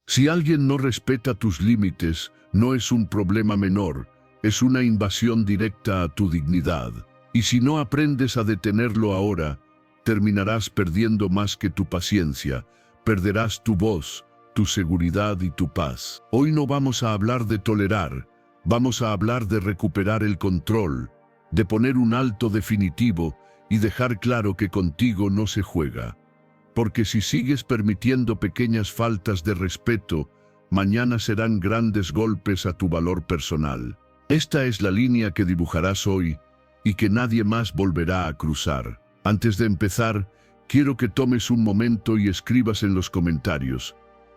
Si alguien no respeta tus límites, no es un problema menor, es una invasión directa a tu dignidad. Y si no aprendes a detenerlo ahora, terminarás perdiendo más que tu paciencia, perderás tu voz, tu seguridad y tu paz. Hoy no vamos a hablar de tolerar, vamos a hablar de recuperar el control, de poner un alto definitivo y dejar claro que contigo no se juega. Porque si sigues permitiendo pequeñas faltas de respeto, mañana serán grandes golpes a tu valor personal. Esta es la línea que dibujarás hoy y que nadie más volverá a cruzar. Antes de empezar, quiero que tomes un momento y escribas en los comentarios: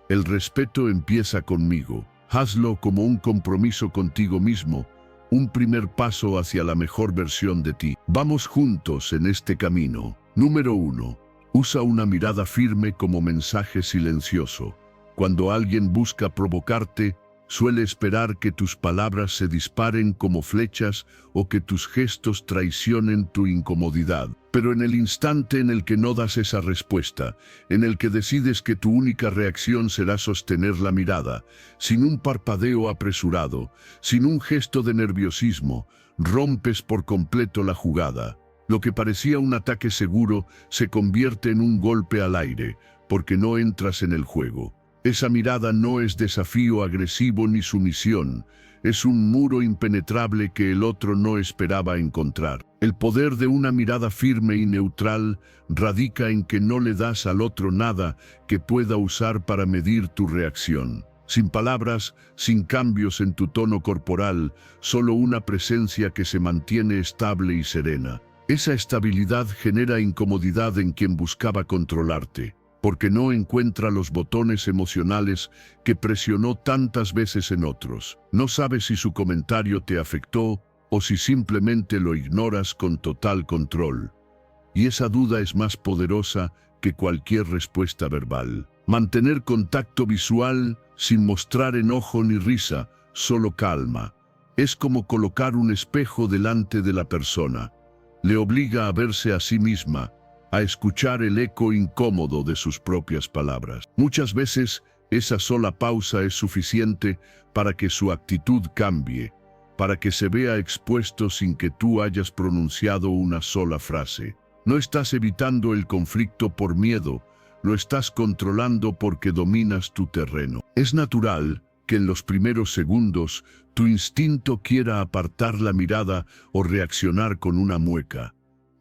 el respeto empieza conmigo. Hazlo como un compromiso contigo mismo, un primer paso hacia la mejor versión de ti. Vamos juntos en este camino. Número 1. Usa una mirada firme como mensaje silencioso. Cuando alguien busca provocarte, suele esperar que tus palabras se disparen como flechas o que tus gestos traicionen tu incomodidad. Pero en el instante en el que no das esa respuesta, en el que decides que tu única reacción será sostener la mirada, sin un parpadeo apresurado, sin un gesto de nerviosismo, rompes por completo la jugada. Lo que parecía un ataque seguro se convierte en un golpe al aire, porque no entras en el juego. Esa mirada no es desafío agresivo ni sumisión, es un muro impenetrable que el otro no esperaba encontrar. El poder de una mirada firme y neutral radica en que no le das al otro nada que pueda usar para medir tu reacción. Sin palabras, sin cambios en tu tono corporal, solo una presencia que se mantiene estable y serena. Esa estabilidad genera incomodidad en quien buscaba controlarte, porque no encuentra los botones emocionales que presionó tantas veces en otros. No sabes si su comentario te afectó o si simplemente lo ignoras con total control. Y esa duda es más poderosa que cualquier respuesta verbal. Mantener contacto visual sin mostrar enojo ni risa, solo calma. Es como colocar un espejo delante de la persona. Le obliga a verse a sí misma, a escuchar el eco incómodo de sus propias palabras. Muchas veces, esa sola pausa es suficiente para que su actitud cambie, para que se vea expuesto sin que tú hayas pronunciado una sola frase. No estás evitando el conflicto por miedo, lo estás controlando porque dominas tu terreno. Es natural que en los primeros segundos tu instinto quiera apartar la mirada o reaccionar con una mueca.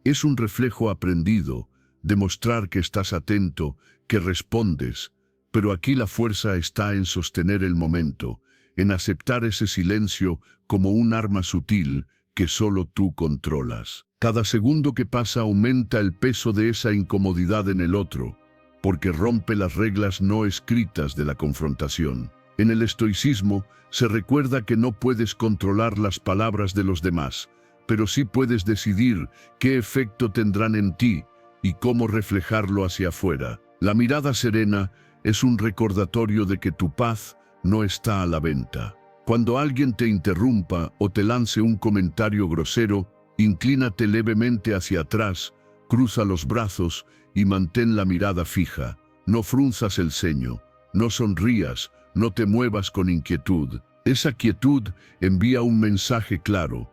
Es un reflejo aprendido, demostrar que estás atento, que respondes, pero aquí la fuerza está en sostener el momento, en aceptar ese silencio como un arma sutil que solo tú controlas. Cada segundo que pasa aumenta el peso de esa incomodidad en el otro, porque rompe las reglas no escritas de la confrontación. En el estoicismo se recuerda que no puedes controlar las palabras de los demás, pero sí puedes decidir qué efecto tendrán en ti y cómo reflejarlo hacia afuera. La mirada serena es un recordatorio de que tu paz no está a la venta. Cuando alguien te interrumpa o te lance un comentario grosero, inclínate levemente hacia atrás, cruza los brazos y mantén la mirada fija. No frunzas el ceño, no sonrías, no te muevas con inquietud. Esa quietud envía un mensaje claro.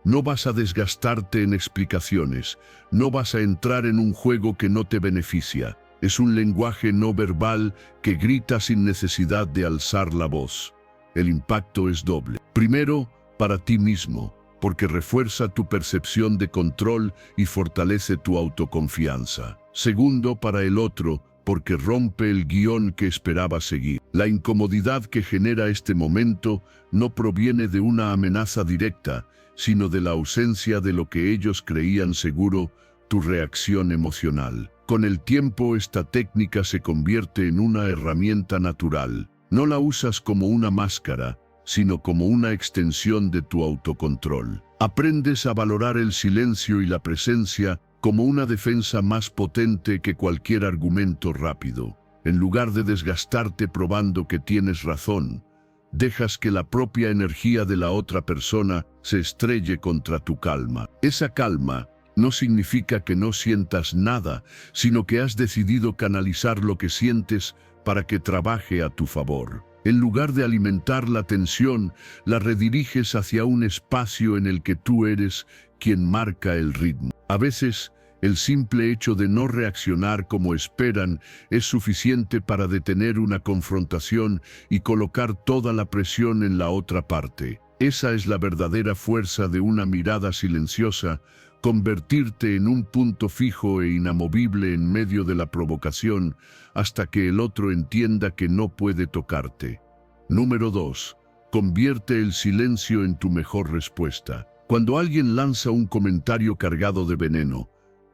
No vas a desgastarte en explicaciones, no vas a entrar en un juego que no te beneficia. Es un lenguaje no verbal que grita sin necesidad de alzar la voz. El impacto es doble. Primero, para ti mismo, porque refuerza tu percepción de control y fortalece tu autoconfianza. Segundo, para el otro, porque rompe el guión que esperaba seguir. La incomodidad que genera este momento no proviene de una amenaza directa, sino de la ausencia de lo que ellos creían seguro, tu reacción emocional. Con el tiempo esta técnica se convierte en una herramienta natural. No la usas como una máscara, sino como una extensión de tu autocontrol. Aprendes a valorar el silencio y la presencia como una defensa más potente que cualquier argumento rápido. En lugar de desgastarte probando que tienes razón, dejas que la propia energía de la otra persona se estrelle contra tu calma. Esa calma no significa que no sientas nada, sino que has decidido canalizar lo que sientes para que trabaje a tu favor. En lugar de alimentar la tensión, la rediriges hacia un espacio en el que tú eres quien marca el ritmo. A veces, el simple hecho de no reaccionar como esperan es suficiente para detener una confrontación y colocar toda la presión en la otra parte. Esa es la verdadera fuerza de una mirada silenciosa, convertirte en un punto fijo e inamovible en medio de la provocación hasta que el otro entienda que no puede tocarte. Número 2. Convierte el silencio en tu mejor respuesta. Cuando alguien lanza un comentario cargado de veneno,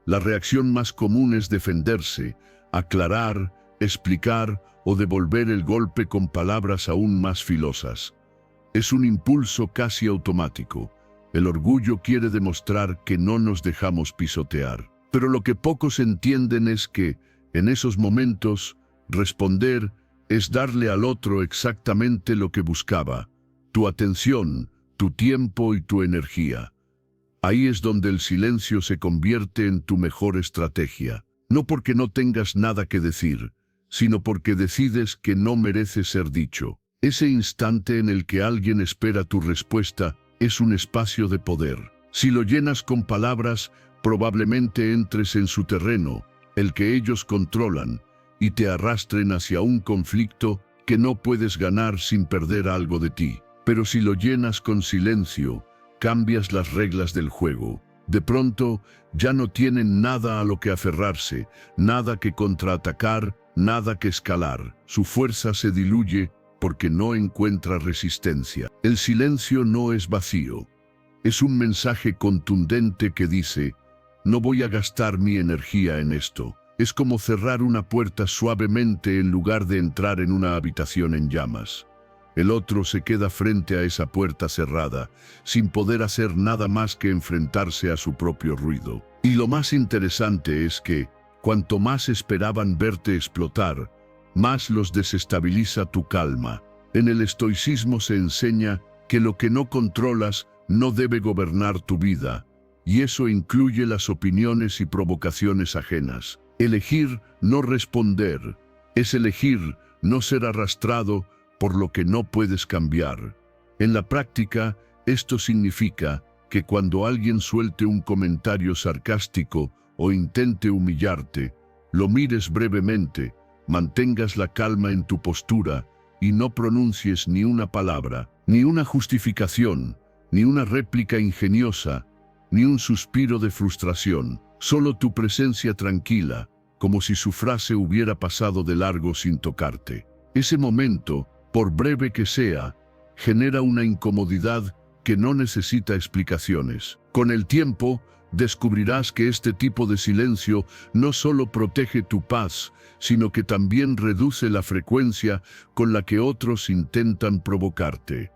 la reacción más común es defenderse, aclarar, explicar o devolver el golpe con palabras aún más filosas. Es un impulso casi automático. El orgullo quiere demostrar que no nos dejamos pisotear. Pero lo que pocos entienden es que, en esos momentos, responder es darle al otro exactamente lo que buscaba: tu atención, tu tiempo y tu energía. Ahí es donde el silencio se convierte en tu mejor estrategia. No porque no tengas nada que decir, sino porque decides que no merece ser dicho. Ese instante en el que alguien espera tu respuesta es un espacio de poder. Si lo llenas con palabras, probablemente entres en su terreno, el que ellos controlan, y te arrastren hacia un conflicto que no puedes ganar sin perder algo de ti. Pero si lo llenas con silencio, cambias las reglas del juego. De pronto, ya no tienen nada a lo que aferrarse, nada que contraatacar, nada que escalar. Su fuerza se diluye porque no encuentra resistencia. El silencio no es vacío. Es un mensaje contundente que dice: no voy a gastar mi energía en esto. Es como cerrar una puerta suavemente en lugar de entrar en una habitación en llamas. El otro se queda frente a esa puerta cerrada, sin poder hacer nada más que enfrentarse a su propio ruido. Y lo más interesante es que, cuanto más esperaban verte explotar, más los desestabiliza tu calma. En el estoicismo se enseña que lo que no controlas no debe gobernar tu vida, y eso incluye las opiniones y provocaciones ajenas. Elegir no responder es elegir no ser arrastrado por lo que no puedes cambiar. En la práctica, esto significa que cuando alguien suelte un comentario sarcástico o intente humillarte, lo mires brevemente, mantengas la calma en tu postura y no pronuncies ni una palabra, ni una justificación, ni una réplica ingeniosa, ni un suspiro de frustración. Solo tu presencia tranquila, como si su frase hubiera pasado de largo sin tocarte. Ese momento, por breve que sea, genera una incomodidad que no necesita explicaciones. Con el tiempo, descubrirás que este tipo de silencio no solo protege tu paz, sino que también reduce la frecuencia con la que otros intentan provocarte.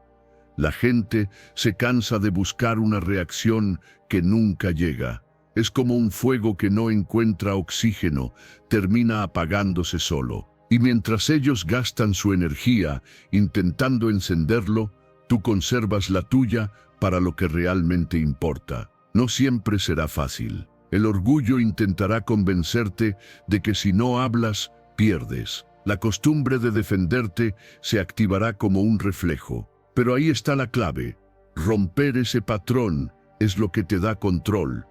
La gente se cansa de buscar una reacción que nunca llega. Es como un fuego que no encuentra oxígeno, termina apagándose solo. Y mientras ellos gastan su energía intentando encenderlo, tú conservas la tuya para lo que realmente importa. No siempre será fácil. El orgullo intentará convencerte de que si no hablas, pierdes. La costumbre de defenderte se activará como un reflejo. Pero ahí está la clave. Romper ese patrón es lo que te da control.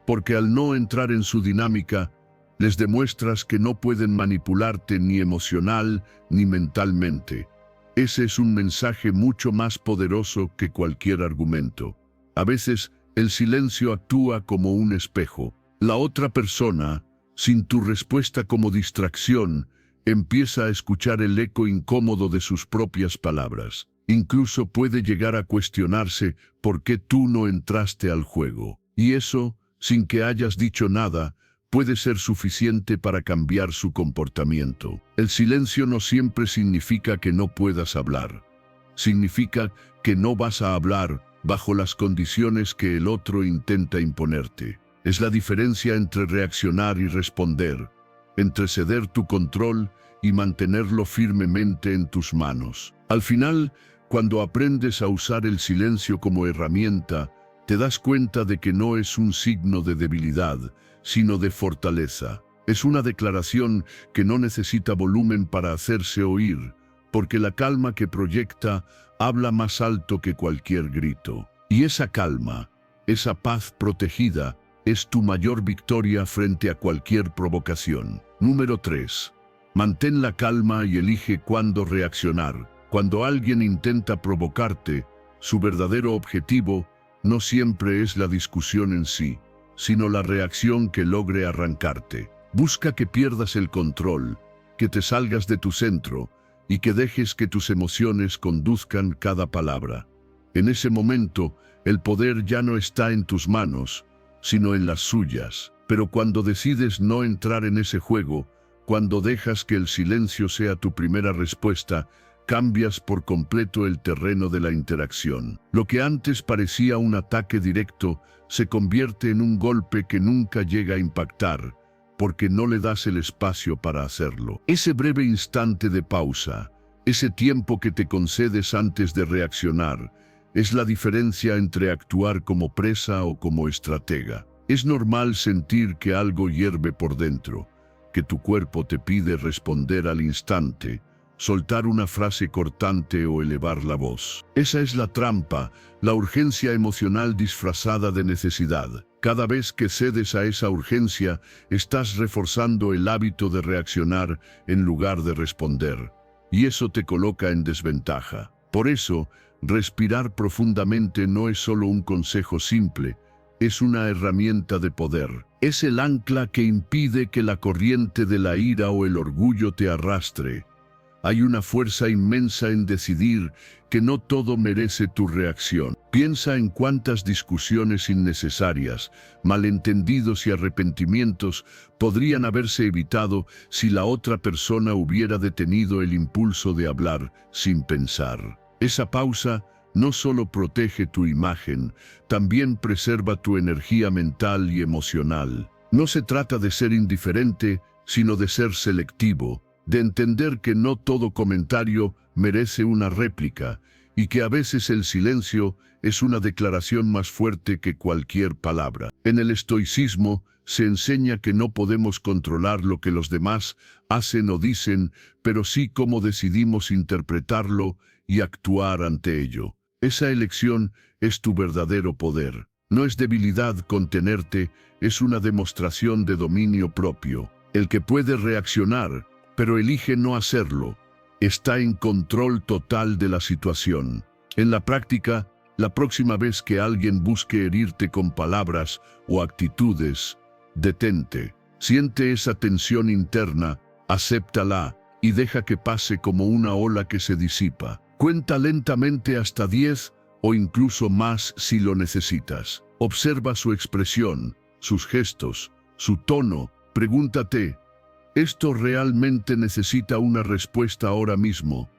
Porque al no entrar en su dinámica, les demuestras que no pueden manipularte ni emocional ni mentalmente. Ese es un mensaje mucho más poderoso que cualquier argumento. A veces, el silencio actúa como un espejo. La otra persona, sin tu respuesta como distracción, empieza a escuchar el eco incómodo de sus propias palabras. Incluso puede llegar a cuestionarse por qué tú no entraste al juego. Y eso, sin que hayas dicho nada, puede ser suficiente para cambiar su comportamiento. El silencio no siempre significa que no puedas hablar. Significa que no vas a hablar bajo las condiciones que el otro intenta imponerte. Es la diferencia entre reaccionar y responder, entre ceder tu control y mantenerlo firmemente en tus manos. Al final, cuando aprendes a usar el silencio como herramienta, te das cuenta de que no es un signo de debilidad, sino de fortaleza. Es una declaración que no necesita volumen para hacerse oír, porque la calma que proyecta habla más alto que cualquier grito. Y esa calma, esa paz protegida, es tu mayor victoria frente a cualquier provocación. Número 3. Mantén la calma y elige cuándo reaccionar. Cuando alguien intenta provocarte, su verdadero objetivo no siempre es la discusión en sí, sino la reacción que logre arrancarte. Busca que pierdas el control, que te salgas de tu centro y que dejes que tus emociones conduzcan cada palabra. En ese momento, el poder ya no está en tus manos, sino en las suyas. Pero cuando decides no entrar en ese juego, cuando dejas que el silencio sea tu primera respuesta, cambias por completo el terreno de la interacción. Lo que antes parecía un ataque directo se convierte en un golpe que nunca llega a impactar, porque no le das el espacio para hacerlo. Ese breve instante de pausa, ese tiempo que te concedes antes de reaccionar, es la diferencia entre actuar como presa o como estratega. Es normal sentir que algo hierve por dentro, que tu cuerpo te pide responder al instante, soltar una frase cortante o elevar la voz. Esa es la trampa, la urgencia emocional disfrazada de necesidad. Cada vez que cedes a esa urgencia, estás reforzando el hábito de reaccionar en lugar de responder, y eso te coloca en desventaja. Por eso, respirar profundamente no es solo un consejo simple, es una herramienta de poder. Es el ancla que impide que la corriente de la ira o el orgullo te arrastre. Hay una fuerza inmensa en decidir que no todo merece tu reacción. Piensa en cuántas discusiones innecesarias, malentendidos y arrepentimientos podrían haberse evitado si la otra persona hubiera detenido el impulso de hablar sin pensar. Esa pausa no solo protege tu imagen, también preserva tu energía mental y emocional. No se trata de ser indiferente, sino de ser selectivo, de entender que no todo comentario merece una réplica y que a veces el silencio es una declaración más fuerte que cualquier palabra. En el estoicismo se enseña que no podemos controlar lo que los demás hacen o dicen, pero sí cómo decidimos interpretarlo y actuar ante ello. Esa elección es tu verdadero poder. No es debilidad contenerte, es una demostración de dominio propio. El que puede reaccionar, pero elige no hacerlo, está en control total de la situación. En la práctica, la próxima vez que alguien busque herirte con palabras o actitudes, detente. Siente esa tensión interna, acéptala y deja que pase como una ola que se disipa. Cuenta lentamente hasta 10 o incluso más si lo necesitas. Observa su expresión, sus gestos, su tono. Pregúntate, ¿esto realmente necesita una respuesta ahora mismo?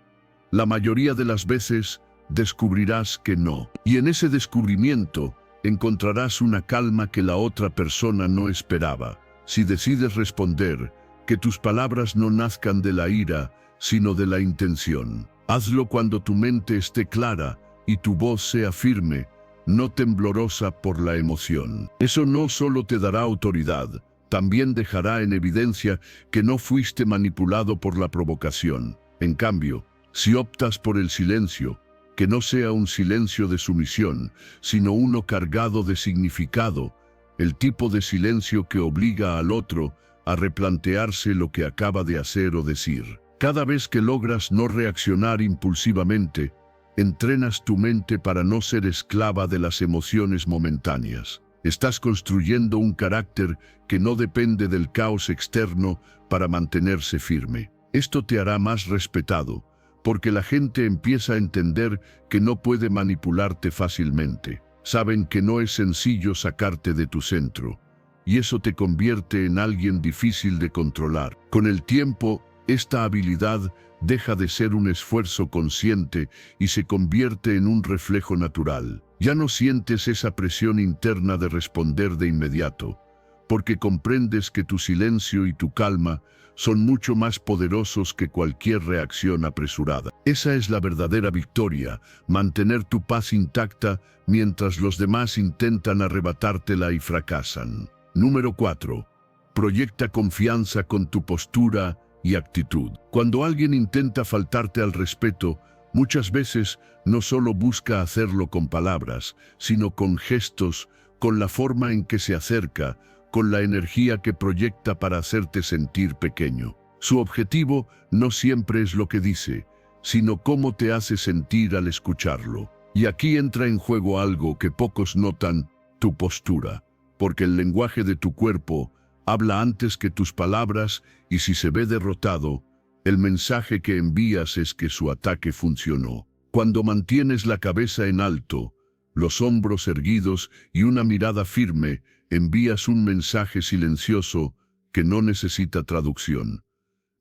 La mayoría de las veces descubrirás que no. Y en ese descubrimiento encontrarás una calma que la otra persona no esperaba. Si decides responder, que tus palabras no nazcan de la ira, sino de la intención. Hazlo cuando tu mente esté clara y tu voz sea firme, no temblorosa por la emoción. Eso no solo te dará autoridad, también dejará en evidencia que no fuiste manipulado por la provocación. En cambio, si optas por el silencio, que no sea un silencio de sumisión, sino uno cargado de significado, el tipo de silencio que obliga al otro a replantearse lo que acaba de hacer o decir. Cada vez que logras no reaccionar impulsivamente, entrenas tu mente para no ser esclava de las emociones momentáneas. Estás construyendo un carácter que no depende del caos externo para mantenerse firme. Esto te hará más respetado, porque la gente empieza a entender que no puede manipularte fácilmente. Saben que no es sencillo sacarte de tu centro, y eso te convierte en alguien difícil de controlar. Con el tiempo, esta habilidad deja de ser un esfuerzo consciente y se convierte en un reflejo natural. Ya no sientes esa presión interna de responder de inmediato, porque comprendes que tu silencio y tu calma son mucho más poderosos que cualquier reacción apresurada. Esa es la verdadera victoria, mantener tu paz intacta mientras los demás intentan arrebatártela y fracasan. Número 4. proyecta confianza con tu postura y actitud. Cuando alguien intenta faltarte al respeto, muchas veces no solo busca hacerlo con palabras, sino con gestos, con la forma en que se acerca, con la energía que proyecta para hacerte sentir pequeño. Su objetivo no siempre es lo que dice, sino cómo te hace sentir al escucharlo. Y aquí entra en juego algo que pocos notan: tu postura, porque el lenguaje de tu cuerpo habla antes que tus palabras, y si se ve derrotado, el mensaje que envías es que su ataque funcionó. Cuando mantienes la cabeza en alto, los hombros erguidos y una mirada firme, envías un mensaje silencioso que no necesita traducción.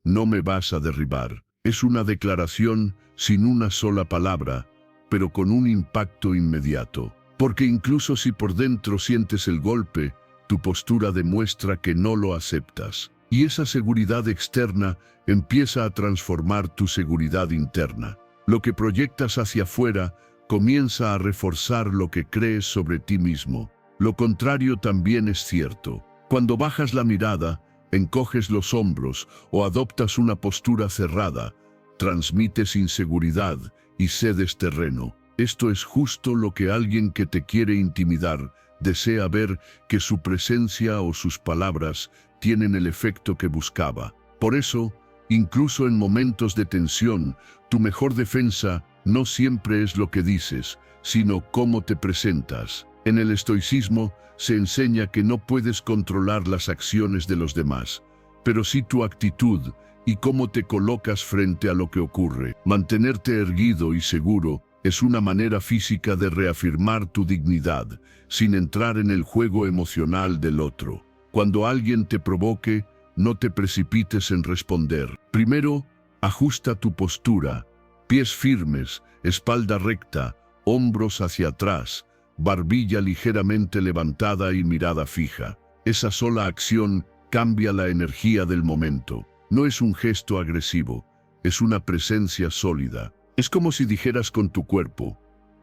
No me vas a derribar. Es una declaración sin una sola palabra, pero con un impacto inmediato. Porque incluso si por dentro sientes el golpe, tu postura demuestra que no lo aceptas. Y esa seguridad externa empieza a transformar tu seguridad interna. Lo que proyectas hacia afuera comienza a reforzar lo que crees sobre ti mismo. Lo contrario también es cierto. Cuando bajas la mirada, encoges los hombros o adoptas una postura cerrada, transmites inseguridad y cedes terreno. Esto es justo lo que alguien que te quiere intimidar desea ver, que su presencia o sus palabras tienen el efecto que buscaba. Por eso, incluso en momentos de tensión, tu mejor defensa no siempre es lo que dices, sino cómo te presentas. En el estoicismo se enseña que no puedes controlar las acciones de los demás, pero sí tu actitud y cómo te colocas frente a lo que ocurre. Mantenerte erguido y seguro es una manera física de reafirmar tu dignidad, sin entrar en el juego emocional del otro. Cuando alguien te provoque, no te precipites en responder. Primero, ajusta tu postura, pies firmes, espalda recta, hombros hacia atrás, barbilla ligeramente levantada y mirada fija. Esa sola acción cambia la energía del momento. No es un gesto agresivo, es una presencia sólida. Es como si dijeras con tu cuerpo: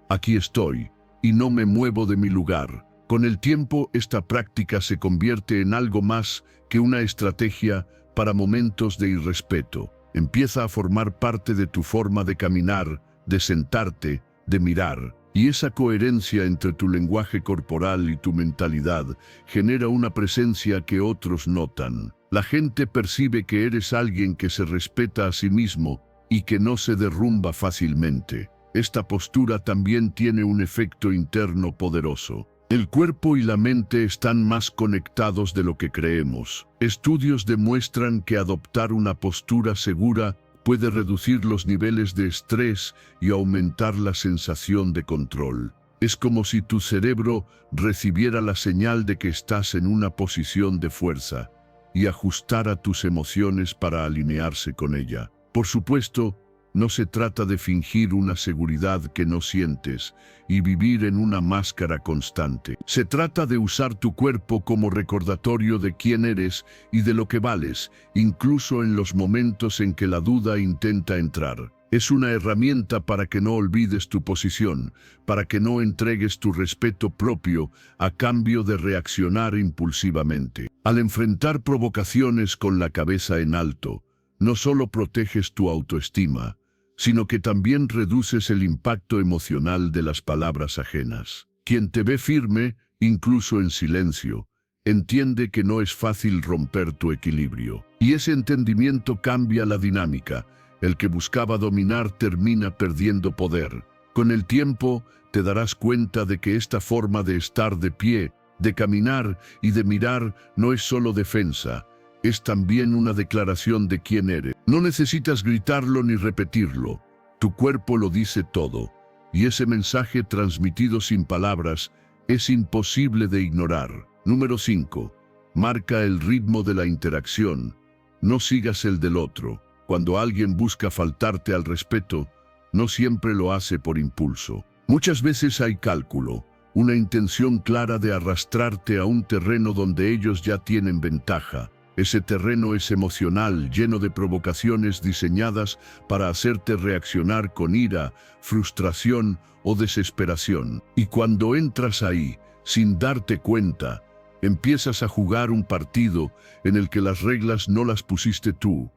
aquí estoy, y no me muevo de mi lugar. Con el tiempo, esta práctica se convierte en algo más que una estrategia para momentos de irrespeto. Empieza a formar parte de tu forma de caminar, de sentarte, de mirar. Y esa coherencia entre tu lenguaje corporal y tu mentalidad genera una presencia que otros notan. La gente percibe que eres alguien que se respeta a sí mismo y que no se derrumba fácilmente. Esta postura también tiene un efecto interno poderoso. El cuerpo y la mente están más conectados de lo que creemos. Estudios demuestran que adoptar una postura segura puede reducir los niveles de estrés y aumentar la sensación de control. Es como si tu cerebro recibiera la señal de que estás en una posición de fuerza y ajustara tus emociones para alinearse con ella. Por supuesto, no se trata de fingir una seguridad que no sientes y vivir en una máscara constante. Se trata de usar tu cuerpo como recordatorio de quién eres y de lo que vales, incluso en los momentos en que la duda intenta entrar. Es una herramienta para que no olvides tu posición, para que no entregues tu respeto propio a cambio de reaccionar impulsivamente. Al enfrentar provocaciones con la cabeza en alto, no solo proteges tu autoestima, sino que también reduces el impacto emocional de las palabras ajenas. Quien te ve firme, incluso en silencio, entiende que no es fácil romper tu equilibrio. Y ese entendimiento cambia la dinámica. El que buscaba dominar termina perdiendo poder. Con el tiempo, te darás cuenta de que esta forma de estar de pie, de caminar y de mirar no es solo defensa, es también una declaración de quién eres. No necesitas gritarlo ni repetirlo. Tu cuerpo lo dice todo. Y ese mensaje transmitido sin palabras es imposible de ignorar. Número 5. Marca el ritmo de la interacción. No sigas el del otro. Cuando alguien busca faltarte al respeto, no siempre lo hace por impulso. Muchas veces hay cálculo, una intención clara de arrastrarte a un terreno donde ellos ya tienen ventaja. Ese terreno es emocional, lleno de provocaciones diseñadas para hacerte reaccionar con ira, frustración o desesperación. Y cuando entras ahí, sin darte cuenta, Empiezas a jugar un partido en el que las reglas no las pusiste tú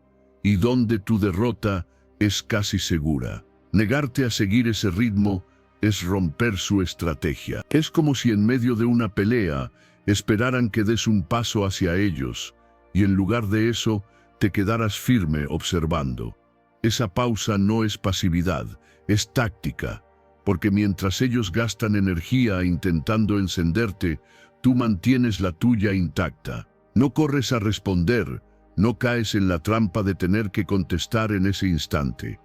y donde tu derrota es casi segura. Negarte a seguir ese ritmo es romper su estrategia. Es como si en medio de una pelea esperaran que des un paso hacia ellos y en lugar de eso te quedaras firme observando. Esa pausa no es pasividad, es táctica, porque mientras ellos gastan energía intentando encenderte, tú mantienes la tuya intacta. No corres a responder, no caes en la trampa de tener que contestar en ese instante.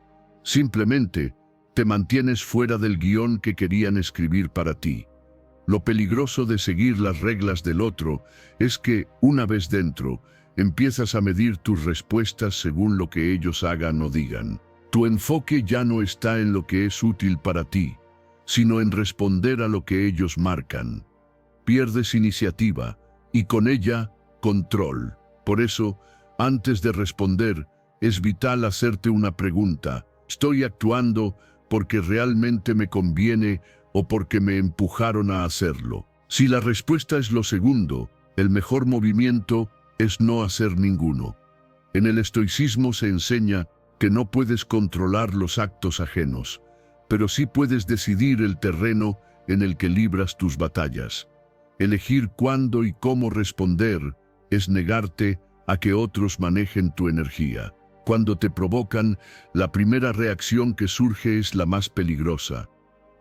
Simplemente te mantienes fuera del guión que querían escribir para ti. Lo peligroso de seguir las reglas del otro es que, una vez dentro, empiezas a medir tus respuestas según lo que ellos hagan o digan. Tu enfoque ya no está en lo que es útil para ti, sino en responder a lo que ellos marcan. Pierdes iniciativa y con ella, control. Por eso, antes de responder, es vital hacerte una pregunta. ¿Estoy actuando porque realmente me conviene o porque me empujaron a hacerlo? Si la respuesta es lo segundo, el mejor movimiento es no hacer ninguno. En el estoicismo se enseña que no puedes controlar los actos ajenos, pero sí puedes decidir el terreno en el que libras tus batallas. Elegir cuándo y cómo responder es negarte a que otros manejen tu energía. Cuando te provocan, la primera reacción que surge es la más peligrosa,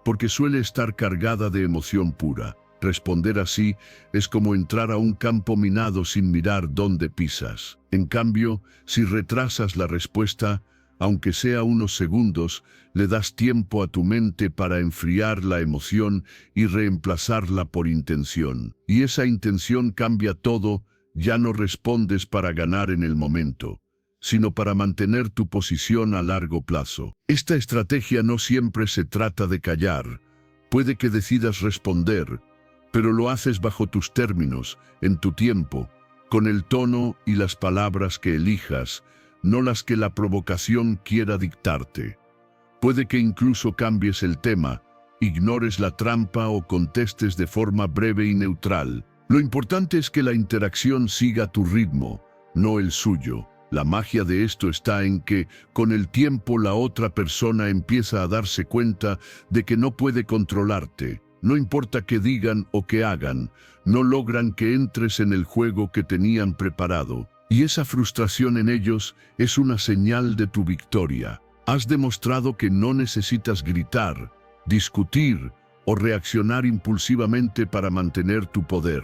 porque suele estar cargada de emoción pura. Responder así es como entrar a un campo minado sin mirar dónde pisas. En cambio, si retrasas la respuesta, aunque sea unos segundos, le das tiempo a tu mente para enfriar la emoción y reemplazarla por intención. Y esa intención cambia todo, ya no respondes para ganar en el momento, sino para mantener tu posición a largo plazo. Esta estrategia no siempre se trata de callar. Puede que decidas responder, pero lo haces bajo tus términos, en tu tiempo, con el tono y las palabras que elijas, no las que la provocación quiera dictarte. Puede que incluso cambies el tema, ignores la trampa o contestes de forma breve y neutral. Lo importante es que la interacción siga tu ritmo, no el suyo. La magia de esto está en que, con el tiempo, la otra persona empieza a darse cuenta de que no puede controlarte. No importa qué digan o qué hagan, no logran que entres en el juego que tenían preparado. Y esa frustración en ellos es una señal de tu victoria. Has demostrado que no necesitas gritar, discutir o reaccionar impulsivamente para mantener tu poder.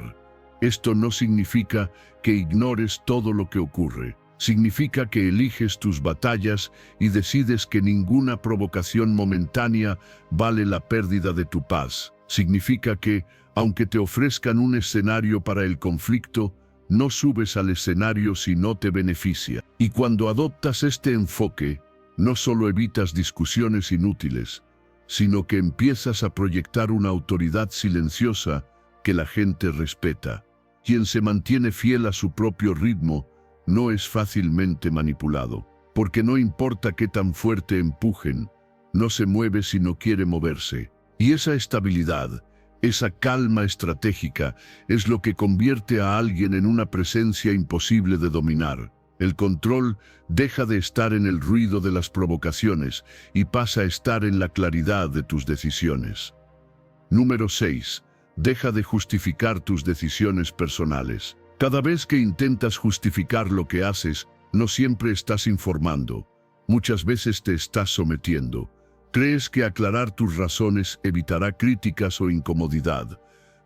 Esto no significa que ignores todo lo que ocurre. Significa que eliges tus batallas y decides que ninguna provocación momentánea vale la pérdida de tu paz. Significa que, aunque te ofrezcan un escenario para el conflicto, no subes al escenario si no te beneficia. Y cuando adoptas este enfoque, no solo evitas discusiones inútiles, sino que empiezas a proyectar una autoridad silenciosa que la gente respeta. Quien se mantiene fiel a su propio ritmo no es fácilmente manipulado, porque no importa qué tan fuerte empujen, no se mueve si no quiere moverse. Y esa estabilidad, esa calma estratégica, es lo que convierte a alguien en una presencia imposible de dominar. El control deja de estar en el ruido de las provocaciones y pasa a estar en la claridad de tus decisiones. Número 6. Deja de justificar tus decisiones personales. Cada vez que intentas justificar lo que haces, no siempre estás informando. Muchas veces te estás sometiendo. Crees que aclarar tus razones evitará críticas o incomodidad,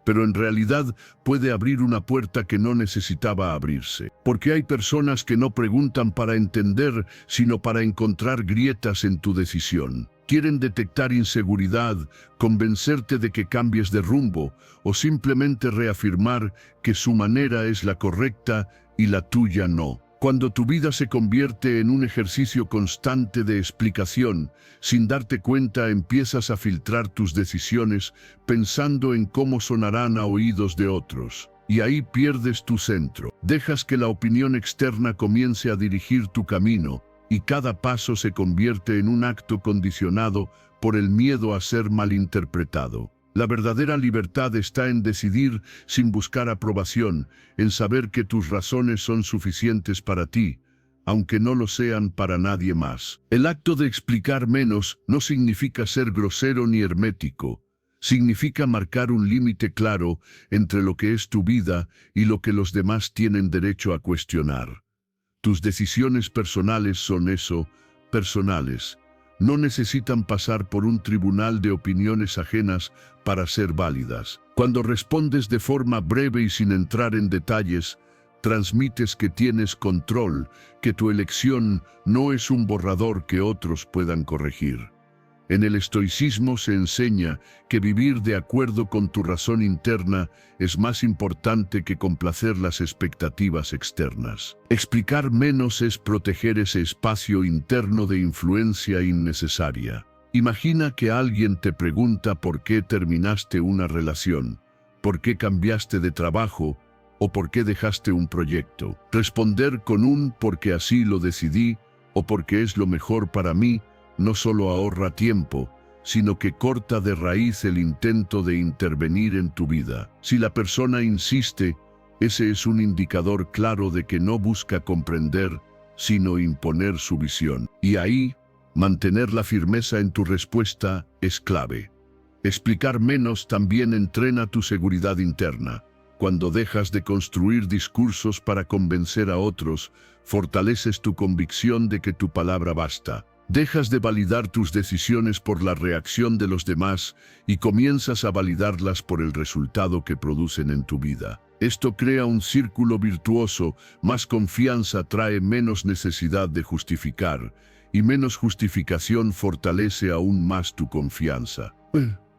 pero en realidad puede abrir una puerta que no necesitaba abrirse. Porque hay personas que no preguntan para entender, sino para encontrar grietas en tu decisión. Quieren detectar inseguridad, convencerte de que cambies de rumbo o simplemente reafirmar que su manera es la correcta y la tuya no. Cuando tu vida se convierte en un ejercicio constante de explicación, sin darte cuenta empiezas a filtrar tus decisiones pensando en cómo sonarán a oídos de otros. Y ahí pierdes tu centro. Dejas que la opinión externa comience a dirigir tu camino, y cada paso se convierte en un acto condicionado por el miedo a ser malinterpretado. La verdadera libertad está en decidir sin buscar aprobación, en saber que tus razones son suficientes para ti, aunque no lo sean para nadie más. El acto de explicar menos no significa ser grosero ni hermético. Significa marcar un límite claro entre lo que es tu vida y lo que los demás tienen derecho a cuestionar. Tus decisiones personales son eso, personales. No necesitan pasar por un tribunal de opiniones ajenas para ser válidas. Cuando respondes de forma breve y sin entrar en detalles, transmites que tienes control, que tu elección no es un borrador que otros puedan corregir. En el estoicismo se enseña que vivir de acuerdo con tu razón interna es más importante que complacer las expectativas externas. Explicar menos es proteger ese espacio interno de influencia innecesaria. Imagina que alguien te pregunta por qué terminaste una relación, por qué cambiaste de trabajo o por qué dejaste un proyecto. Responder con un "porque así lo decidí" o "porque es lo mejor para mí" no solo ahorra tiempo, sino que corta de raíz el intento de intervenir en tu vida. Si la persona insiste, ese es un indicador claro de que no busca comprender, sino imponer su visión. Y ahí, mantener la firmeza en tu respuesta es clave. Explicar menos también entrena tu seguridad interna. Cuando dejas de construir discursos para convencer a otros, fortaleces tu convicción de que tu palabra basta. Dejas de validar tus decisiones por la reacción de los demás y comienzas a validarlas por el resultado que producen en tu vida. Esto crea un círculo virtuoso. Más confianza trae menos necesidad de justificar, y menos justificación fortalece aún más tu confianza.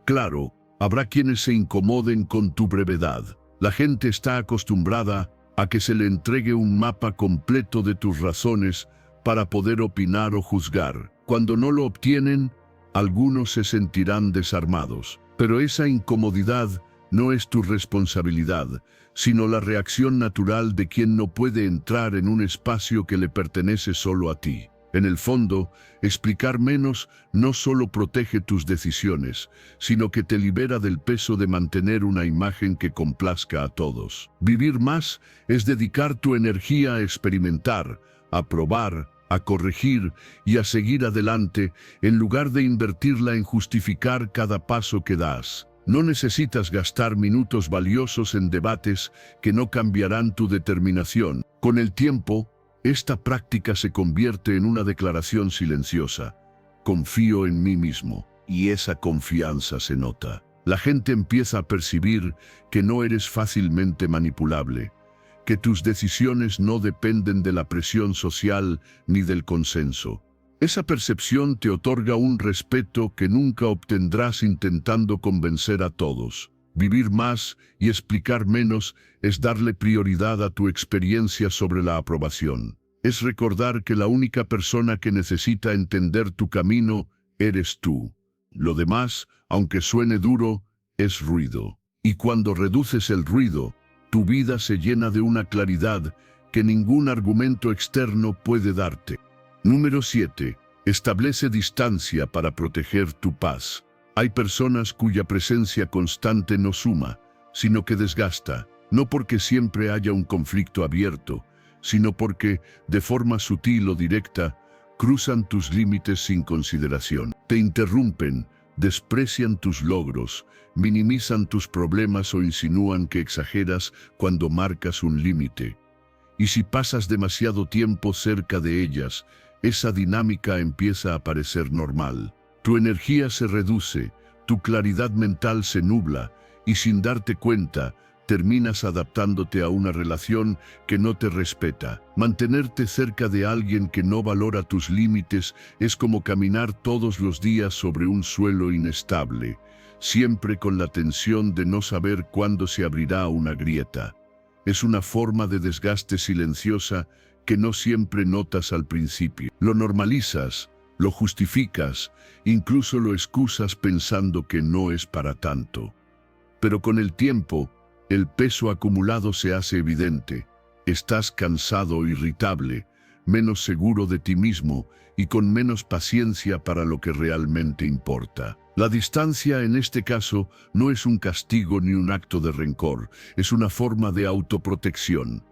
Claro, habrá quienes se incomoden con tu brevedad. La gente está acostumbrada a que se le entregue un mapa completo de tus razones para poder opinar o juzgar. Cuando no lo obtienen, algunos se sentirán desarmados. Pero esa incomodidad no es tu responsabilidad, sino la reacción natural de quien no puede entrar en un espacio que le pertenece solo a ti. En el fondo, explicar menos no solo protege tus decisiones, sino que te libera del peso de mantener una imagen que complazca a todos. Vivir más es dedicar tu energía a experimentar, a probar, a corregir y a seguir adelante, en lugar de invertirla en justificar cada paso que das. No necesitas gastar minutos valiosos en debates que no cambiarán tu determinación. Con el tiempo, esta práctica se convierte en una declaración silenciosa. Confío en mí mismo, y esa confianza se nota. La gente empieza a percibir que no eres fácilmente manipulable, que tus decisiones no dependen de la presión social ni del consenso. Esa percepción te otorga un respeto que nunca obtendrás intentando convencer a todos. Vivir más y explicar menos es darle prioridad a tu experiencia sobre la aprobación. Es recordar que la única persona que necesita entender tu camino eres tú. Lo demás, aunque suene duro, es ruido. Y cuando reduces el ruido, tu vida se llena de una claridad que ningún argumento externo puede darte. Número 7. Establece distancia para proteger tu paz. Hay personas cuya presencia constante no suma, sino que desgasta, no porque siempre haya un conflicto abierto, sino porque, de forma sutil o directa, cruzan tus límites sin consideración. Te interrumpen, desprecian tus logros, minimizan tus problemas o insinúan que exageras cuando marcas un límite. Y si pasas demasiado tiempo cerca de ellas, esa dinámica empieza a parecer normal. Tu energía se reduce, tu claridad mental se nubla, y sin darte cuenta, terminas adaptándote a una relación que no te respeta. Mantenerte cerca de alguien que no valora tus límites es como caminar todos los días sobre un suelo inestable, siempre con la tensión de no saber cuándo se abrirá una grieta. Es una forma de desgaste silenciosa que no siempre notas al principio. Lo normalizas, lo justificas, incluso lo excusas pensando que no es para tanto. Pero con el tiempo, el peso acumulado se hace evidente. Estás cansado, irritable, menos seguro de ti mismo y con menos paciencia para lo que realmente importa. La distancia en este caso no es un castigo ni un acto de rencor, es una forma de autoprotección.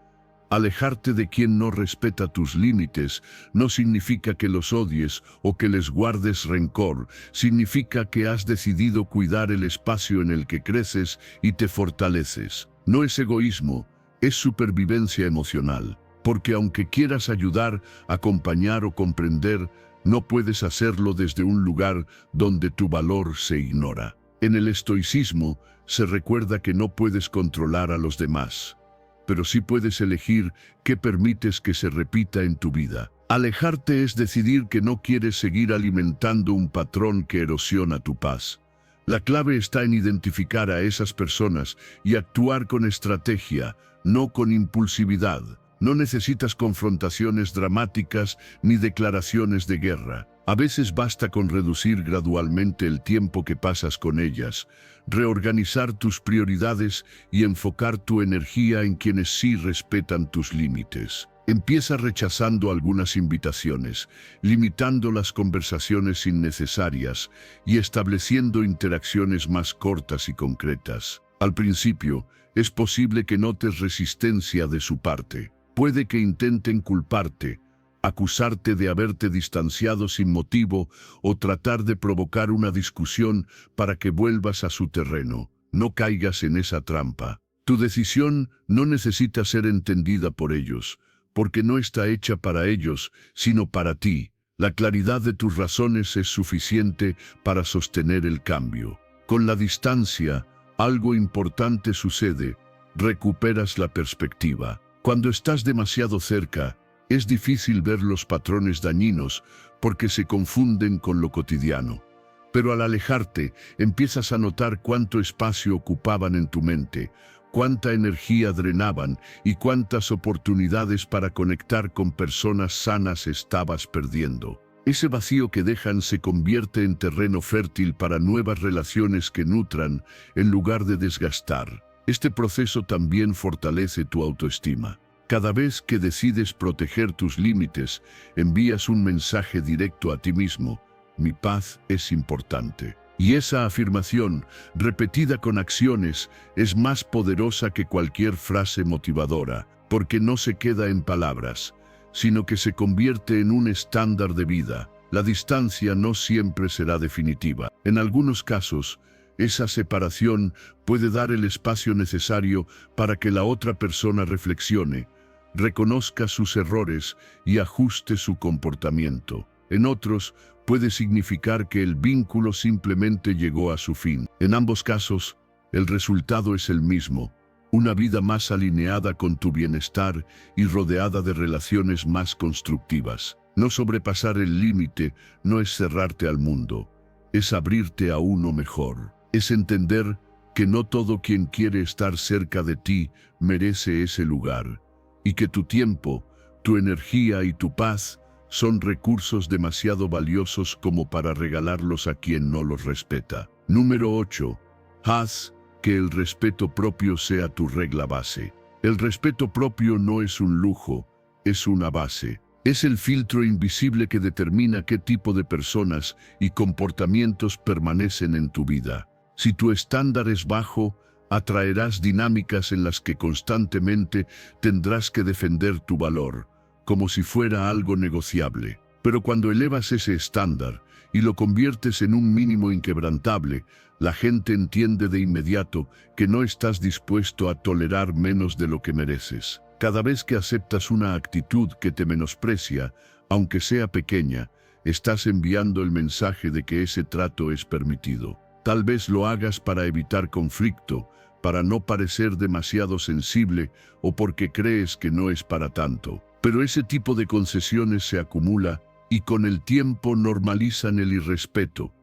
Alejarte de quien no respeta tus límites no significa que los odies o que les guardes rencor, significa que has decidido cuidar el espacio en el que creces y te fortaleces. No es egoísmo, es supervivencia emocional, porque aunque quieras ayudar, acompañar o comprender, no puedes hacerlo desde un lugar donde tu valor se ignora. En el estoicismo se recuerda que no puedes controlar a los demás, pero sí puedes elegir qué permites que se repita en tu vida. Alejarte es decidir que no quieres seguir alimentando un patrón que erosiona tu paz. La clave está en identificar a esas personas y actuar con estrategia, no con impulsividad. No necesitas confrontaciones dramáticas ni declaraciones de guerra. A veces basta con reducir gradualmente el tiempo que pasas con ellas, reorganizar tus prioridades y enfocar tu energía en quienes sí respetan tus límites. Empieza rechazando algunas invitaciones, limitando las conversaciones innecesarias y estableciendo interacciones más cortas y concretas. Al principio, es posible que notes resistencia de su parte. Puede que intenten culparte, acusarte de haberte distanciado sin motivo o tratar de provocar una discusión para que vuelvas a su terreno. No caigas en esa trampa. Tu decisión no necesita ser entendida por ellos, porque no está hecha para ellos, sino para ti. La claridad de tus razones es suficiente para sostener el cambio. Con la distancia, algo importante sucede. Recuperas la perspectiva. Cuando estás demasiado cerca, es difícil ver los patrones dañinos porque se confunden con lo cotidiano. Pero al alejarte, empiezas a notar cuánto espacio ocupaban en tu mente, cuánta energía drenaban y cuántas oportunidades para conectar con personas sanas estabas perdiendo. Ese vacío que dejan se convierte en terreno fértil para nuevas relaciones que nutran en lugar de desgastar. Este proceso también fortalece tu autoestima. Cada vez que decides proteger tus límites, envías un mensaje directo a ti mismo: mi paz es importante. Y esa afirmación, repetida con acciones, es más poderosa que cualquier frase motivadora, porque no se queda en palabras, sino que se convierte en un estándar de vida. La distancia no siempre será definitiva. En algunos casos, esa separación puede dar el espacio necesario para que la otra persona reflexione, reconozca sus errores y ajuste su comportamiento. En otros, puede significar que el vínculo simplemente llegó a su fin. En ambos casos, el resultado es el mismo: una vida más alineada con tu bienestar y rodeada de relaciones más constructivas. No sobrepasar el límite no es cerrarte al mundo, es abrirte a uno mejor. Es entender que no todo quien quiere estar cerca de ti merece ese lugar, y que tu tiempo, tu energía y tu paz son recursos demasiado valiosos como para regalarlos a quien no los respeta. Número 8. Haz que el respeto propio sea tu regla base. El respeto propio no es un lujo, es una base. Es el filtro invisible que determina qué tipo de personas y comportamientos permanecen en tu vida. Si tu estándar es bajo, atraerás dinámicas en las que constantemente tendrás que defender tu valor, como si fuera algo negociable. Pero cuando elevas ese estándar y lo conviertes en un mínimo inquebrantable, la gente entiende de inmediato que no estás dispuesto a tolerar menos de lo que mereces. Cada vez que aceptas una actitud que te menosprecia, aunque sea pequeña, estás enviando el mensaje de que ese trato es permitido. Tal vez lo hagas para evitar conflicto, para no parecer demasiado sensible o porque crees que no es para tanto. Pero ese tipo de concesiones se acumula y con el tiempo normalizan el irrespeto.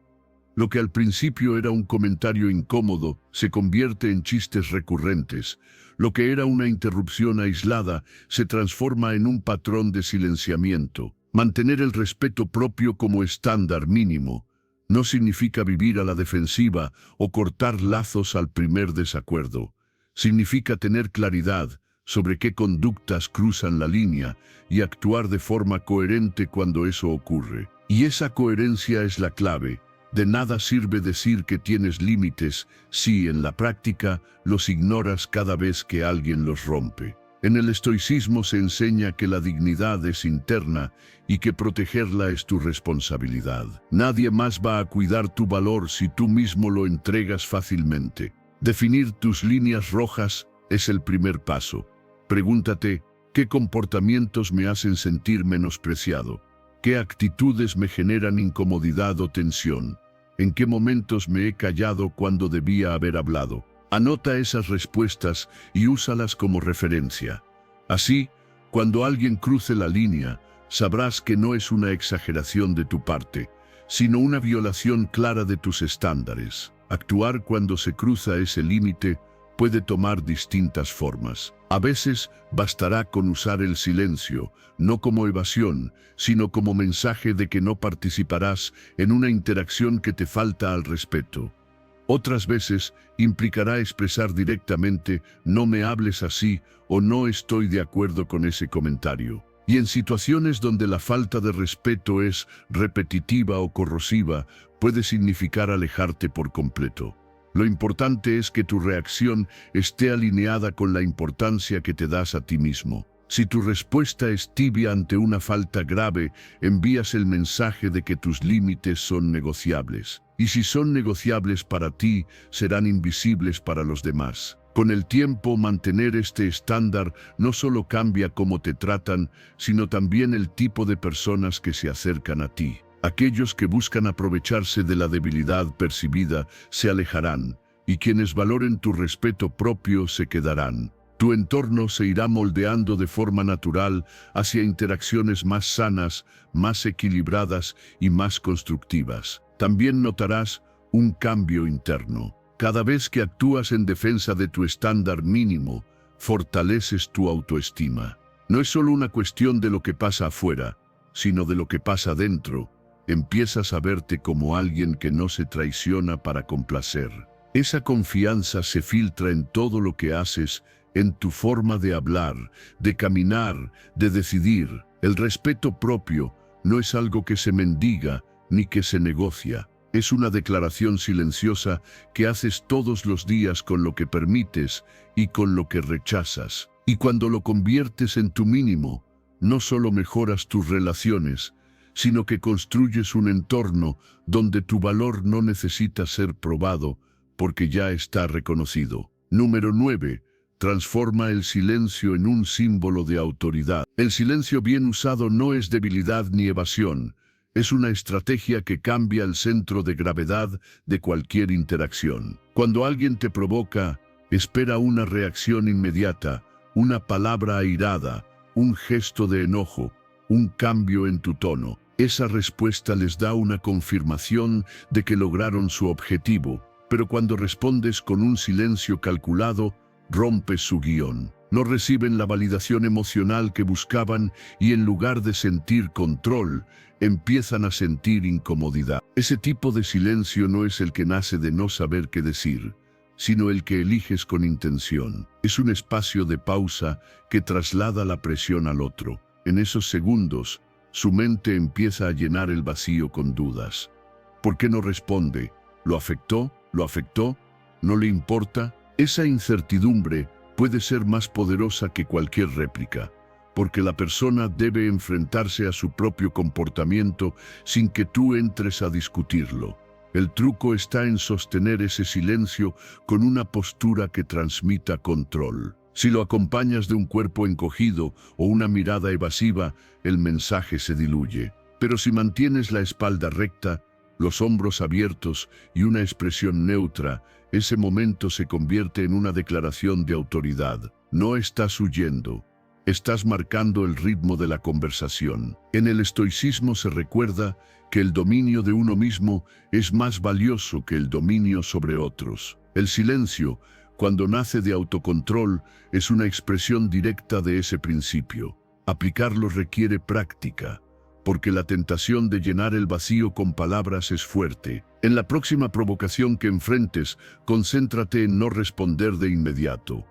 Lo que al principio era un comentario incómodo se convierte en chistes recurrentes. Lo que era una interrupción aislada se transforma en un patrón de silenciamiento. Mantener el respeto propio como estándar mínimo no significa vivir a la defensiva o cortar lazos al primer desacuerdo. Significa tener claridad sobre qué conductas cruzan la línea y actuar de forma coherente cuando eso ocurre. Y esa coherencia es la clave. De nada sirve decir que tienes límites si en la práctica los ignoras cada vez que alguien los rompe. En el estoicismo se enseña que la dignidad es interna y que protegerla es tu responsabilidad. Nadie más va a cuidar tu valor si tú mismo lo entregas fácilmente. Definir tus líneas rojas es el primer paso. Pregúntate, ¿qué comportamientos me hacen sentir menospreciado? ¿Qué actitudes me generan incomodidad o tensión? ¿En qué momentos me he callado cuando debía haber hablado? Anota esas respuestas y úsalas como referencia. Así, cuando alguien cruce la línea, sabrás que no es una exageración de tu parte, sino una violación clara de tus estándares. Actuar cuando se cruza ese límite puede tomar distintas formas. A veces bastará con usar el silencio, no como evasión, sino como mensaje de que no participarás en una interacción que te falta al respeto. Otras veces implicará expresar directamente «no me hables así» o «no estoy de acuerdo con ese comentario». Y en situaciones donde la falta de respeto es repetitiva o corrosiva, puede significar alejarte por completo. Lo importante es que tu reacción esté alineada con la importancia que te das a ti mismo. Si tu respuesta es tibia ante una falta grave, envías el mensaje de que tus límites son negociables. Y si son negociables para ti, serán invisibles para los demás. Con el tiempo, mantener este estándar no solo cambia cómo te tratan, sino también el tipo de personas que se acercan a ti. Aquellos que buscan aprovecharse de la debilidad percibida se alejarán, y quienes valoren tu respeto propio se quedarán. Tu entorno se irá moldeando de forma natural hacia interacciones más sanas, más equilibradas y más constructivas. También notarás un cambio interno. Cada vez que actúas en defensa de tu estándar mínimo, fortaleces tu autoestima. No es solo una cuestión de lo que pasa afuera, sino de lo que pasa dentro. Empiezas a verte como alguien que no se traiciona para complacer. Esa confianza se filtra en todo lo que haces, en tu forma de hablar, de caminar, de decidir. El respeto propio no es algo que se mendiga ni que se negocia. Es una declaración silenciosa que haces todos los días con lo que permites y con lo que rechazas. Y cuando lo conviertes en tu mínimo, no solo mejoras tus relaciones, sino que construyes un entorno donde tu valor no necesita ser probado porque ya está reconocido. Número 9. Transforma el silencio en un símbolo de autoridad. El silencio bien usado no es debilidad ni evasión. Es una estrategia que cambia el centro de gravedad de cualquier interacción. Cuando alguien te provoca, espera una reacción inmediata, una palabra airada, un gesto de enojo, un cambio en tu tono. Esa respuesta les da una confirmación de que lograron su objetivo, pero cuando respondes con un silencio calculado, rompes su guión. No reciben la validación emocional que buscaban y en lugar de sentir control, empiezan a sentir incomodidad. Ese tipo de silencio no es el que nace de no saber qué decir, sino el que eliges con intención. Es un espacio de pausa que traslada la presión al otro. En esos segundos, su mente empieza a llenar el vacío con dudas. ¿Por qué no responde? ¿Lo afectó? ¿Lo afectó? ¿No le importa? Esa incertidumbre puede ser más poderosa que cualquier réplica, porque la persona debe enfrentarse a su propio comportamiento sin que tú entres a discutirlo. El truco está en sostener ese silencio con una postura que transmita control. Si lo acompañas de un cuerpo encogido o una mirada evasiva, el mensaje se diluye. Pero si mantienes la espalda recta, los hombros abiertos y una expresión neutra, ese momento se convierte en una declaración de autoridad. No estás huyendo, estás marcando el ritmo de la conversación. En el estoicismo se recuerda que el dominio de uno mismo es más valioso que el dominio sobre otros. El silencio, cuando nace de autocontrol, es una expresión directa de ese principio. Aplicarlo requiere práctica, porque la tentación de llenar el vacío con palabras es fuerte. En la próxima provocación que enfrentes, concéntrate en no responder de inmediato.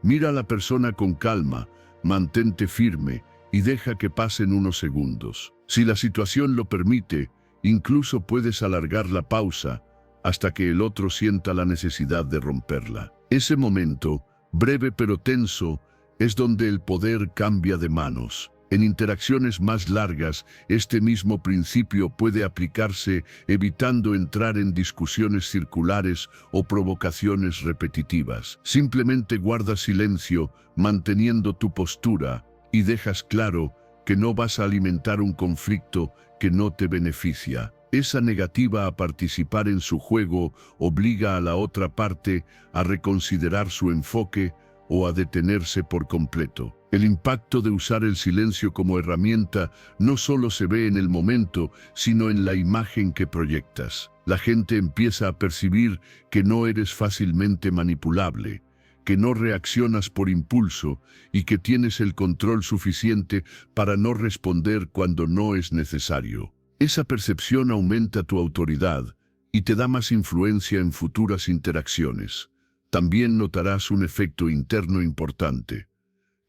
Mira a la persona con calma, mantente firme y deja que pasen unos segundos. Si la situación lo permite, Incluso puedes alargar la pausa hasta que el otro sienta la necesidad de romperla. Ese momento, breve pero tenso, es donde el poder cambia de manos. En interacciones más largas, este mismo principio puede aplicarse evitando entrar en discusiones circulares o provocaciones repetitivas. Simplemente guarda silencio, manteniendo tu postura, y dejas claro que no vas a alimentar un conflicto que no te beneficia. Esa negativa a participar en su juego obliga a la otra parte a reconsiderar su enfoque o a detenerse por completo. El impacto de usar el silencio como herramienta no solo se ve en el momento, sino en la imagen que proyectas. La gente empieza a percibir que no eres fácilmente manipulable, que no reaccionas por impulso y que tienes el control suficiente para no responder cuando no es necesario. Esa percepción aumenta tu autoridad y te da más influencia en futuras interacciones. También notarás un efecto interno importante.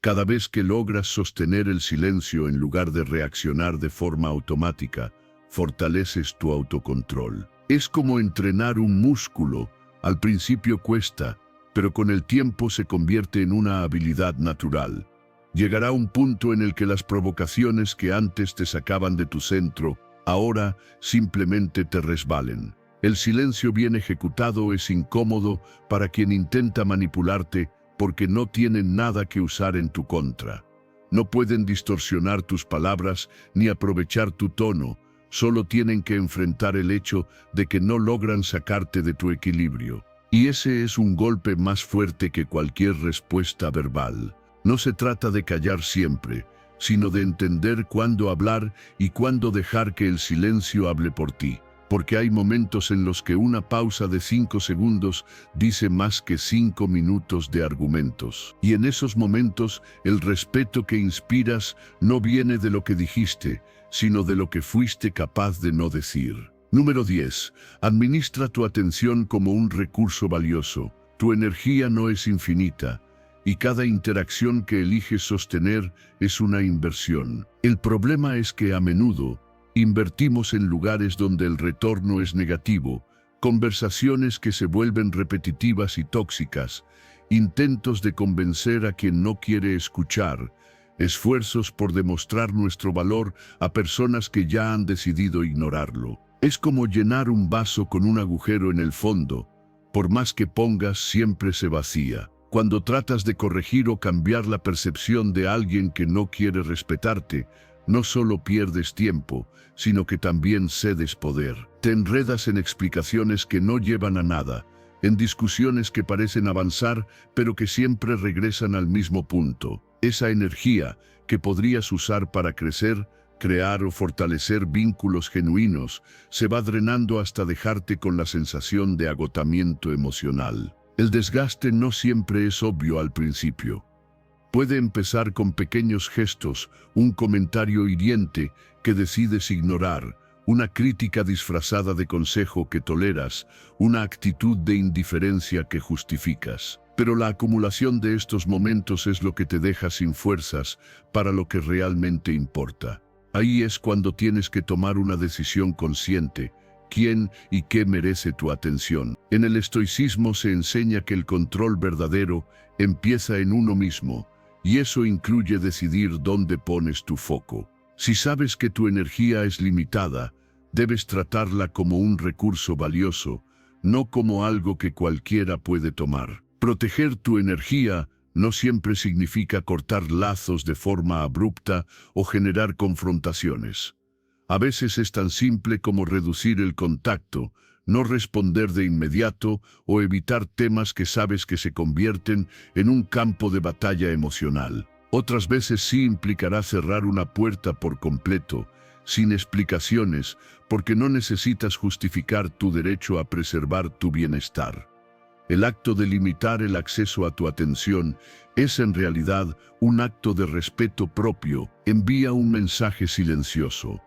Cada vez que logras sostener el silencio en lugar de reaccionar de forma automática, fortaleces tu autocontrol. Es como entrenar un músculo. Al principio cuesta, pero con el tiempo se convierte en una habilidad natural. Llegará un punto en el que las provocaciones que antes te sacaban de tu centro, ahora simplemente te resbalen. El silencio bien ejecutado es incómodo para quien intenta manipularte porque no tienen nada que usar en tu contra. No pueden distorsionar tus palabras ni aprovechar tu tono, solo tienen que enfrentar el hecho de que no logran sacarte de tu equilibrio. Y ese es un golpe más fuerte que cualquier respuesta verbal. No se trata de callar siempre, sino de entender cuándo hablar y cuándo dejar que el silencio hable por ti. Porque hay momentos en los que una pausa de 5 segundos dice más que 5 minutos de argumentos. Y en esos momentos, el respeto que inspiras no viene de lo que dijiste, sino de lo que fuiste capaz de no decir. Número 10. Administra tu atención como un recurso valioso. Tu energía no es infinita, y cada interacción que eliges sostener es una inversión. El problema es que a menudo invertimos en lugares donde el retorno es negativo, conversaciones que se vuelven repetitivas y tóxicas, intentos de convencer a quien no quiere escuchar, esfuerzos por demostrar nuestro valor a personas que ya han decidido ignorarlo. Es como llenar un vaso con un agujero en el fondo. Por más que pongas, siempre se vacía. Cuando tratas de corregir o cambiar la percepción de alguien que no quiere respetarte, no solo pierdes tiempo, sino que también cedes poder. Te enredas en explicaciones que no llevan a nada, en discusiones que parecen avanzar, pero que siempre regresan al mismo punto. Esa energía que podrías usar para crecer, crear o fortalecer vínculos genuinos, se va drenando hasta dejarte con la sensación de agotamiento emocional. El desgaste no siempre es obvio al principio. Puede empezar con pequeños gestos, un comentario hiriente que decides ignorar, una crítica disfrazada de consejo que toleras, una actitud de indiferencia que justificas. Pero la acumulación de estos momentos es lo que te deja sin fuerzas para lo que realmente importa. Ahí es cuando tienes que tomar una decisión consciente. ¿Quién y qué merece tu atención? En el estoicismo se enseña que el control verdadero empieza en uno mismo, y eso incluye decidir dónde pones tu foco. Si sabes que tu energía es limitada, debes tratarla como un recurso valioso, no como algo que cualquiera puede tomar. Proteger tu energía no siempre significa cortar lazos de forma abrupta o generar confrontaciones. A veces es tan simple como reducir el contacto, no responder de inmediato o evitar temas que sabes que se convierten en un campo de batalla emocional. Otras veces sí implicará cerrar una puerta por completo, sin explicaciones, porque no necesitas justificar tu derecho a preservar tu bienestar. El acto de limitar el acceso a tu atención es en realidad un acto de respeto propio. Envía un mensaje silencioso.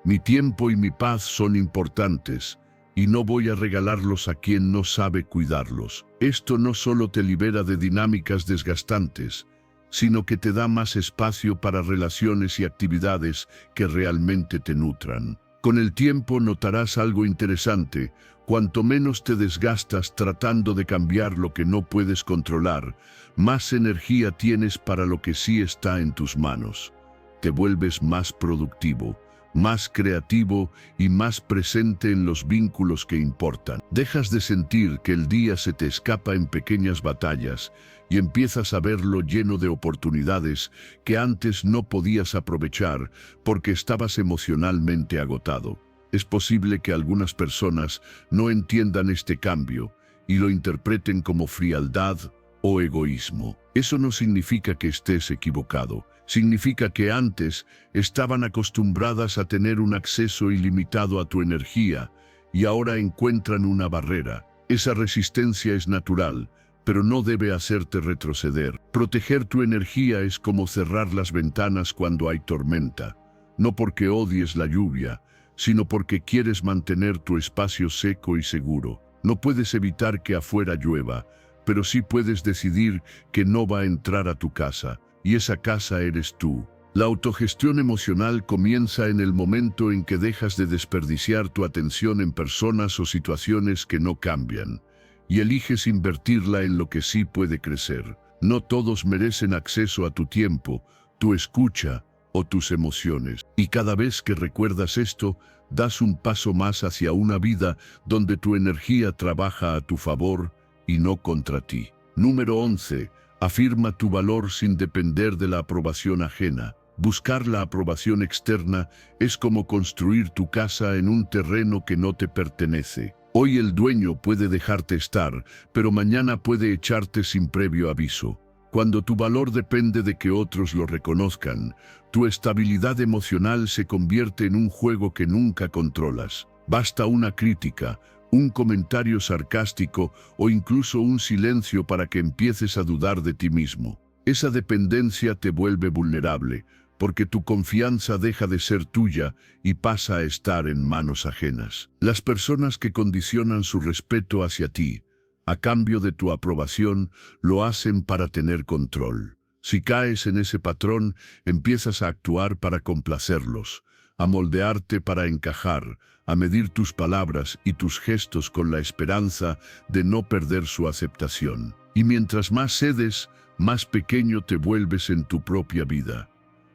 Mi tiempo y mi paz son importantes, y no voy a regalarlos a quien no sabe cuidarlos. Esto no solo te libera de dinámicas desgastantes, sino que te da más espacio para relaciones y actividades que realmente te nutran. Con el tiempo notarás algo interesante. Cuanto menos te desgastas tratando de cambiar lo que no puedes controlar, más energía tienes para lo que sí está en tus manos. Te vuelves más productivo, más creativo y más presente en los vínculos que importan. Dejas de sentir que el día se te escapa en pequeñas batallas y empiezas a verlo lleno de oportunidades que antes no podías aprovechar porque estabas emocionalmente agotado. Es posible que algunas personas no entiendan este cambio y lo interpreten como frialdad o egoísmo. Eso no significa que estés equivocado. Significa que antes estaban acostumbradas a tener un acceso ilimitado a tu energía y ahora encuentran una barrera. Esa resistencia es natural, pero no debe hacerte retroceder. Proteger tu energía es como cerrar las ventanas cuando hay tormenta. No porque odies la lluvia, sino porque quieres mantener tu espacio seco y seguro. No puedes evitar que afuera llueva, pero sí puedes decidir que no va a entrar a tu casa, y esa casa eres tú. La autogestión emocional comienza en el momento en que dejas de desperdiciar tu atención en personas o situaciones que no cambian, y eliges invertirla en lo que sí puede crecer. No todos merecen acceso a tu tiempo, tu escucha o tus emociones. Y cada vez que recuerdas esto, das un paso más hacia una vida donde tu energía trabaja a tu favor y no contra ti. Número 11. Afirma tu valor sin depender de la aprobación ajena. Buscar la aprobación externa es como construir tu casa en un terreno que no te pertenece. Hoy el dueño puede dejarte estar, pero mañana puede echarte sin previo aviso. Cuando tu valor depende de que otros lo reconozcan, tu estabilidad emocional se convierte en un juego que nunca controlas. Basta una crítica, un comentario sarcástico o incluso un silencio para que empieces a dudar de ti mismo. Esa dependencia te vuelve vulnerable, porque tu confianza deja de ser tuya y pasa a estar en manos ajenas. Las personas que condicionan su respeto hacia ti, a cambio de tu aprobación, lo hacen para tener control. Si caes en ese patrón, empiezas a actuar para complacerlos, a moldearte para encajar, a medir tus palabras y tus gestos con la esperanza de no perder su aceptación. Y mientras más cedes, más pequeño te vuelves en tu propia vida.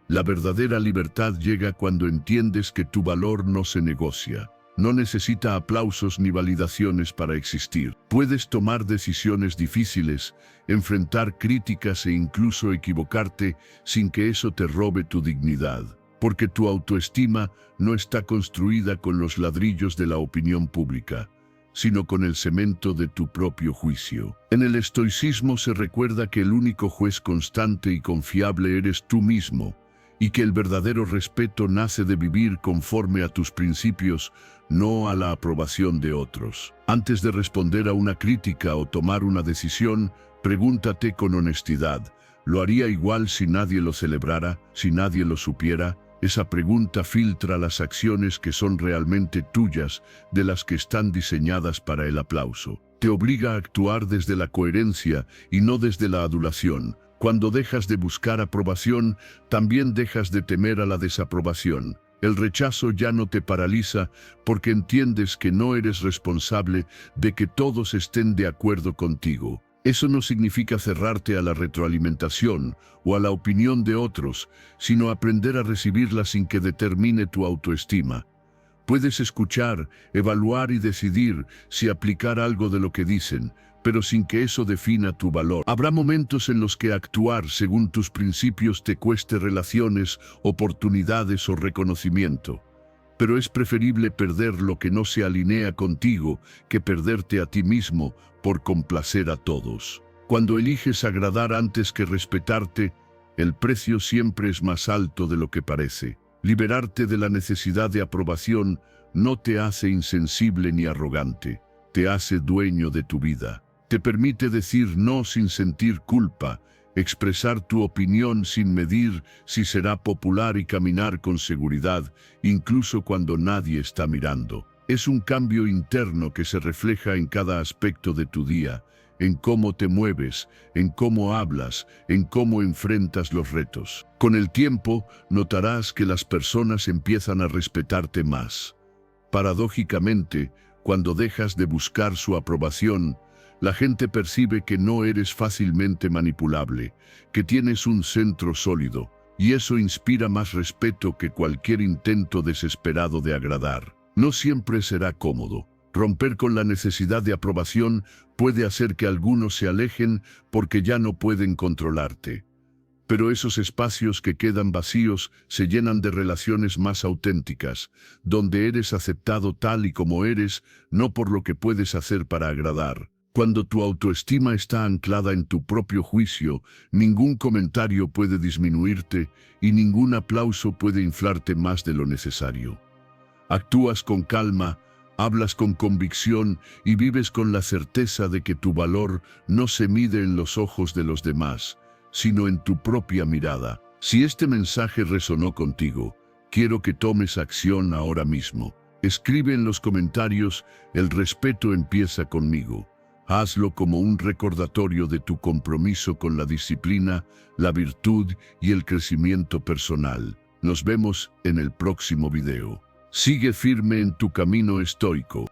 La verdadera libertad llega cuando entiendes que tu valor no se negocia. No necesita aplausos ni validaciones para existir. Puedes tomar decisiones difíciles, enfrentar críticas e incluso equivocarte sin que eso te robe tu dignidad. Porque tu autoestima no está construida con los ladrillos de la opinión pública, sino con el cemento de tu propio juicio. En el estoicismo se recuerda que el único juez constante y confiable eres tú mismo, y que el verdadero respeto nace de vivir conforme a tus principios, no a la aprobación de otros. Antes de responder a una crítica o tomar una decisión, pregúntate con honestidad: ¿lo haría igual si nadie lo celebrara, si nadie lo supiera? Esa pregunta filtra las acciones que son realmente tuyas de las que están diseñadas para el aplauso. Te obliga a actuar desde la coherencia y no desde la adulación. Cuando dejas de buscar aprobación, también dejas de temer a la desaprobación. El rechazo ya no te paraliza porque entiendes que no eres responsable de que todos estén de acuerdo contigo. Eso no significa cerrarte a la retroalimentación o a la opinión de otros, sino aprender a recibirla sin que determine tu autoestima. Puedes escuchar, evaluar y decidir si aplicar algo de lo que dicen, pero sin que eso defina tu valor. Habrá momentos en los que actuar según tus principios te cueste relaciones, oportunidades o reconocimiento. Pero es preferible perder lo que no se alinea contigo que perderte a ti mismo por complacer a todos. Cuando eliges agradar antes que respetarte, el precio siempre es más alto de lo que parece. Liberarte de la necesidad de aprobación no te hace insensible ni arrogante, te hace dueño de tu vida. Te permite decir no sin sentir culpa, expresar tu opinión sin medir si será popular y caminar con seguridad, incluso cuando nadie está mirando. Es un cambio interno que se refleja en cada aspecto de tu día, en cómo te mueves, en cómo hablas, en cómo enfrentas los retos. Con el tiempo, notarás que las personas empiezan a respetarte más. Paradójicamente, cuando dejas de buscar su aprobación, la gente percibe que no eres fácilmente manipulable, que tienes un centro sólido, y eso inspira más respeto que cualquier intento desesperado de agradar. No siempre será cómodo. Romper con la necesidad de aprobación puede hacer que algunos se alejen porque ya no pueden controlarte. Pero esos espacios que quedan vacíos se llenan de relaciones más auténticas, donde eres aceptado tal y como eres, no por lo que puedes hacer para agradar. Cuando tu autoestima está anclada en tu propio juicio, ningún comentario puede disminuirte y ningún aplauso puede inflarte más de lo necesario. Actúas con calma, hablas con convicción y vives con la certeza de que tu valor no se mide en los ojos de los demás, sino en tu propia mirada. Si este mensaje resonó contigo, quiero que tomes acción ahora mismo. Escribe en los comentarios: el respeto empieza conmigo. Hazlo como un recordatorio de tu compromiso con la disciplina, la virtud y el crecimiento personal. Nos vemos en el próximo video. Sigue firme en tu camino estoico.